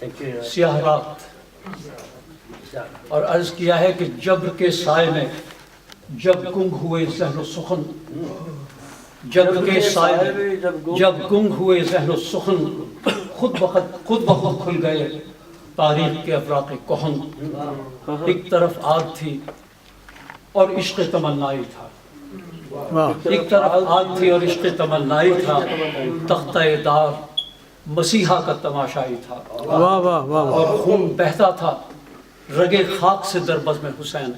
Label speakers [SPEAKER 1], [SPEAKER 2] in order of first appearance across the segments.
[SPEAKER 1] سیاہ رات، اور عرض کیا ہے کہ جبر کے سائے میں جب گنگ ہوئے ذہن و سخن، جبر کے سائے میں جب گنگ ہوئے ذہن و سخن، خود بخود کھل گئے تاریخ کے افراق کہن۔ ایک طرف آگ تھی اور عشق تمنائی تھا، ایک طرف آگ تھی اور عشق تمنائی تھا، تختہ دار مسیحا کا تماشائی تھا، اور خون بہتا تھا رگے خاک سے در بزم حسین،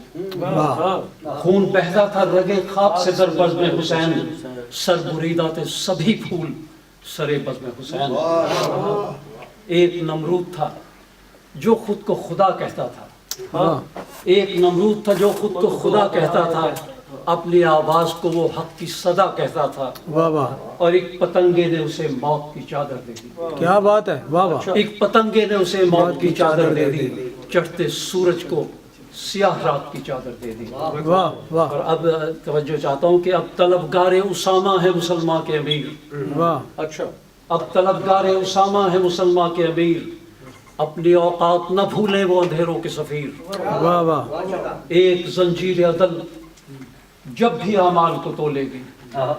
[SPEAKER 1] خون بہتا تھا رگے خاک سے در بزم حسین، سر بریدہ تھے سبھی پھول سرے بزم حسین۔ ایک نمرود تھا جو خود کو خدا کہتا تھا، ایک نمرود تھا جو خود کو خدا کہتا تھا، اپنی آواز کو وہ حق کی صدا کہتا تھا، اور ایک پتنگے نے اسے موت کی چادر دے دی۔
[SPEAKER 2] کیا بات ہے، واہ واہ!
[SPEAKER 1] ایک پتنگے نے اسے موت کی چادر دے دی، چڑھتے سورج کو سیاہ رات کی چادر دے دی۔
[SPEAKER 2] واہ واہ!
[SPEAKER 1] اور اب توجہ چاہتا ہوں کہ اب طلبگار اسامہ ہے مسلمان کے امیر،
[SPEAKER 2] واہ!
[SPEAKER 1] اچھا اب طلبگار اسامہ ہے مسلمان کے امیر، اپنی اوقات نہ بھولیں وہ اندھیروں کے سفیر۔
[SPEAKER 2] واہ واہ!
[SPEAKER 1] ایک زنجیر عدل جب بھی اعمال کو تولے گی،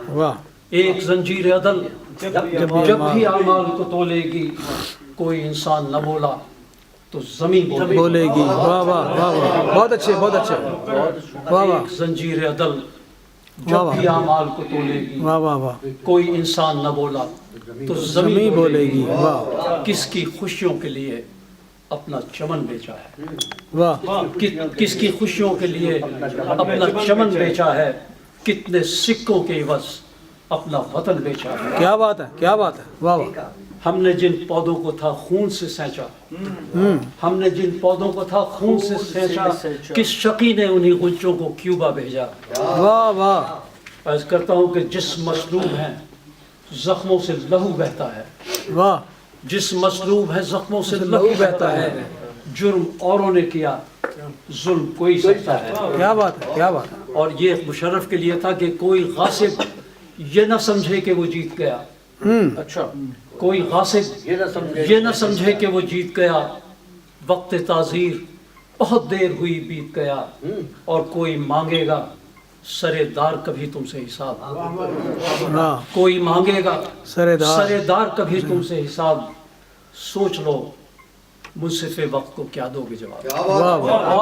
[SPEAKER 2] واہ!
[SPEAKER 1] ایک زنجیر عدل جب بھی اعمال کو تولے گی، کوئی انسان نہ بولا تو زمین
[SPEAKER 2] بولے گی۔ واہ واہ واہ واہ! بہت اچھے، بہت اچھے، واہ واہ!
[SPEAKER 1] ایک زنجیر عدل جب بھی اعمال کو تولے گی،
[SPEAKER 2] واہ واہ واہ!
[SPEAKER 1] کوئی انسان نہ بولا تو
[SPEAKER 2] زمین بولے گی۔ واہ!
[SPEAKER 1] کس کی خوشیوں کے لیے اپنا چمن بیچا ہے،
[SPEAKER 2] واہ!
[SPEAKER 1] کس کی خوشیوں کے لیے اپنا چمن بیچا ہے، کتنے سکوں کے عوض اپنا وطن بیچا ہے۔
[SPEAKER 2] کیا بات ہے، کیا بات ہے، واہ واہ!
[SPEAKER 1] ہم نے جن پودوں کو تھا خون سے سینچا، ہم نے جن پودوں کو تھا خون سے سینچا، کس شقی نے انہی غنچوں کو کیوبا بھیجا۔
[SPEAKER 2] واہ واہ!
[SPEAKER 1] عرض کرتا ہوں کہ جس مصلوب ہیں زخموں سے لہو بہتا ہے،
[SPEAKER 2] واہ!
[SPEAKER 1] جس مصلوب ہے زخموں سے لہو بہتا ہے، جرم اوروں نے کیا ظلم کوئی سکتا ہے۔
[SPEAKER 2] کیا بات ہے، کیا بات ہے!
[SPEAKER 1] اور یہ مشرف کے لیے تھا کہ کوئی غاصب یہ نہ سمجھے کہ وہ جیت گیا، اچھا کوئی غاصب یہ نہ سمجھے کہ وہ جیت گیا، وقت تعزیر بہت دیر ہوئی بیت گیا، اور کوئی مانگے گا سرے دار کبھی تم سے حساب، کوئی مانگے گا سرے دار کبھی تم سے حساب، سوچ لو منصف وقت کو کیا دو گے جواب۔